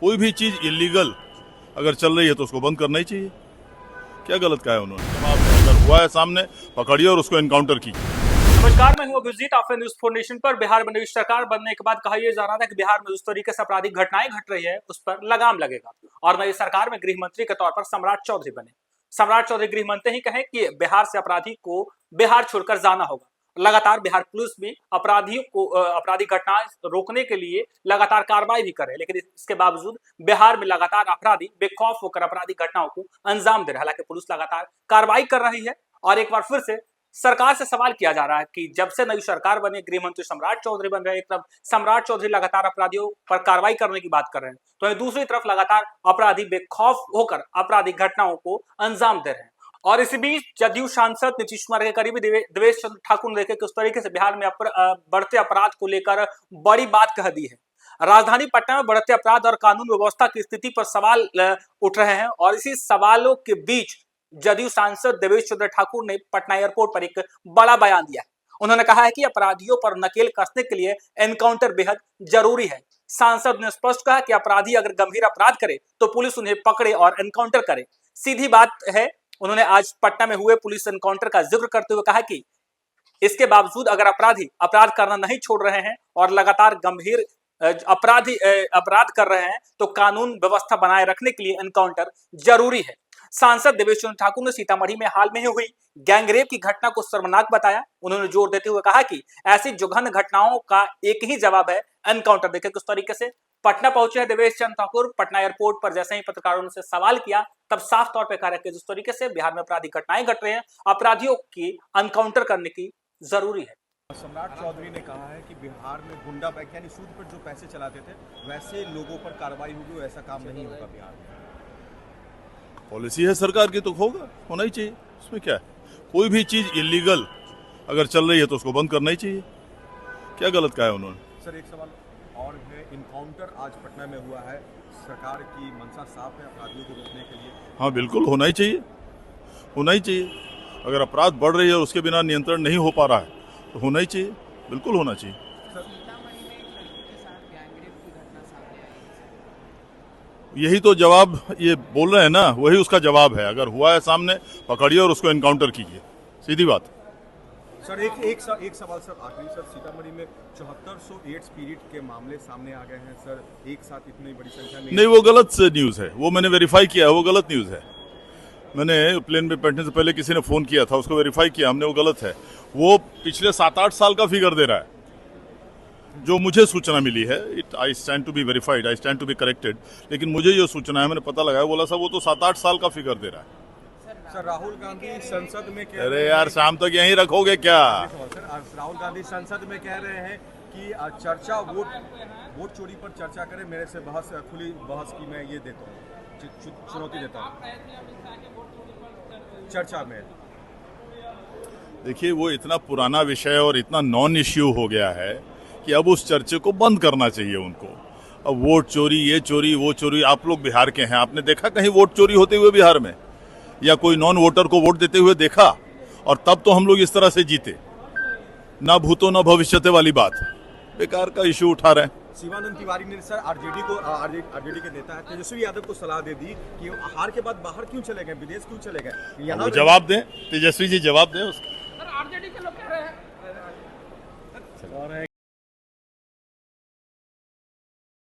कोई भी चीज इलीगल अगर चल रही है तो उसको बंद करना ही चाहिए। क्या गलत कहा है उन्होंने? अगर हुआ है सामने, पकड़िए और उसको एनकाउंटर कीजिए। नमस्कार, मैं हूं अभिजीत। आपने न्यूज 4 नेशन पर बिहार में नई सरकार बनने के बाद कहा यह जा रहा था कि बिहार में जिस तरीके से आपराधिक घटनाएं घट रही है उस पर लगाम लगेगा और नई सरकार में गृह मंत्री के तौर पर सम्राट चौधरी बने। सम्राट चौधरी गृह मंत्री ही कहें कि बिहार से अपराधी को बिहार छोड़कर जाना होगा। लगातार बिहार पुलिस भी अपराधियों को आपराधिक घटनाएं रोकने के लिए लगातार कार्रवाई भी करे, लेकिन इसके बावजूद बिहार में लगातार अपराधी बेखौफ होकर आपराधिक घटनाओं को अंजाम दे रहे हैं। हालांकि पुलिस लगातार कार्रवाई कर रही है और एक बार फिर से सरकार से सवाल किया जा रहा है कि जब से नई सरकार बनी, गृह मंत्री सम्राट चौधरी बन रहे हैं, एक तरफ सम्राट चौधरी लगातार अपराधियों पर कार्रवाई करने की बात कर रहे हैं, तो दूसरी तरफ लगातार अपराधी बेखौफ होकर आपराधिक घटनाओं को अंजाम दे रहे हैं। और इसी बीच जदयू सांसद नीतीश कुमार के करीबी देवेश चंद्र ठाकुर ने देखे कि उस तरीके से बिहार में बढ़ते अपराध को लेकर बड़ी बात कह दी है। राजधानी पटना में बढ़ते अपराध और कानून व्यवस्था की स्थिति पर सवाल उठ रहे हैं और इसी सवालों के बीच जदयू सांसद देवेश चंद्र ठाकुर ने पटना एयरपोर्ट पर एक बड़ा बयान दिया। उन्होंने कहा है कि अपराधियों पर नकेल कसने के लिए एनकाउंटर बेहद जरूरी है। सांसद ने स्पष्ट कहा कि अपराधी अगर गंभीर अपराध करे तो पुलिस उन्हें पकड़े और एनकाउंटर करे। सीधी बात है। उन्होंने आज पटना में हुए पुलिस एनकाउंटर का जिक्र करते हुए कहा कि इसके बावजूद अगर अपराधी अपराध करना नहीं छोड़ रहे हैं और लगातार गंभीर अपराध कर रहे हैं तो कानून व्यवस्था बनाए रखने के लिए एनकाउंटर जरूरी है। सांसद देवेश चंद्र ठाकुर ने सीतामढ़ी में हाल में ही हुई गैंगरेप की घटना को शर्मनाक बताया। उन्होंने जोर देते हुए कहा कि ऐसी जघन्य घटनाओं का एक ही जवाब है एनकाउंटर। देखिए किस तरीके से पटना पहुंचे हैं देवेश चंद्र ठाकुर। पटना एयरपोर्ट पर जैसे ही पत्रकारों से सवाल किया तब साफ तौर पर कहा कि जिस तरीके से बिहार में आपराधिक घटनाएं घट रही हैं, अपराधियों की एनकाउंटर करने की जरूरी है। सम्राट चौधरी ने कहा है कि बिहार में गुंडा बैंक यानी सूद पर जो पैसे चलाते थे वैसे लोगों पर कार्रवाई होगी, वैसा काम नहीं होगा बिहार में। पॉलिसी है सरकार की तो होना ही चाहिए। उसमें क्या है? कोई भी चीज इलीगल अगर चल रही है तो उसको बंद करना ही चाहिए। क्या गलत कहा है उन्होंने? सर एक सवाल और है, इनकाउंटर आज पटना में हुआ है, सरकार की मंशा साफ है अपराधियों को रोकने के लिए। हाँ बिल्कुल होना ही चाहिए, होना ही चाहिए। अगर अपराध बढ़ रही है और उसके बिना नियंत्रण नहीं हो पा रहा है तो होना ही चाहिए, बिल्कुल होना चाहिए। यही तो जवाब ये बोल रहे हैं ना, वही उसका जवाब है। अगर हुआ है सामने, पकड़िए और उसको एनकाउंटर कीजिए। सीधी बात। सर एक सवाल सर आखिरी। सर सीतामढ़ी में 7400 एड्स पीरियड के मामले सामने आ गए हैं सर, एक साथ इतनी बड़ी संख्या में। नहीं, वो गलत न्यूज़ है। वो मैंने वेरीफाई किया, वो गलत न्यूज़ है। मैंने प्लेन में बैठने से पहले किसी ने फ़ोन किया था, उसको वेरीफाई किया हमने, वो गलत है। वो पिछले 7-8 साल का फिगर दे रहा है जो मुझे सूचना मिली है। I stand to be verified, I stand to be corrected. लेकिन मुझे जो सूचना है, मैंने पता लगाया, बोला साहब वो तो 7-8 साल का फिगर दे रहा है। सर राहुल गांधी संसद में कह अरे यार शाम तक यहीं रखोगे क्या? सर राहुल गांधी संसद में कह रहे हैं कि चर्चा वोट चोरी पर चर्चा करें, मेरे से खुली बहस की मैं ये देता हूँ, चुनौती देता हूँ चर्चा में। देखिए वो इतना पुराना विषय और इतना नॉन इश्यू हो गया है कि अब उस चर्चे को बंद करना चाहिए उनको। अब वोट चोरी, ये चोरी, वो चोरी, आप लोग बिहार के हैं, आपने देखा कहीं वोट चोरी होते हुए बिहार में, या कोई नॉन वोटर को वोट देते हुए देखा? और तब तो हम लोग इस तरह से जीते। ना भूतो ना भविष्यते वाली बात, बेकार का इशू उठा रहे हैं। शिवानंद तिवारी ने सर आरजेडी के नेता है तेजस्वी यादव को सलाह दे दी कि हार के बाद बाहर क्यों चले गए, विदेश क्यों चले गए। वो जवाब दें, तेजस्वी जी जवाब दें उसका। आरजेडी के लोग कह रहे हैं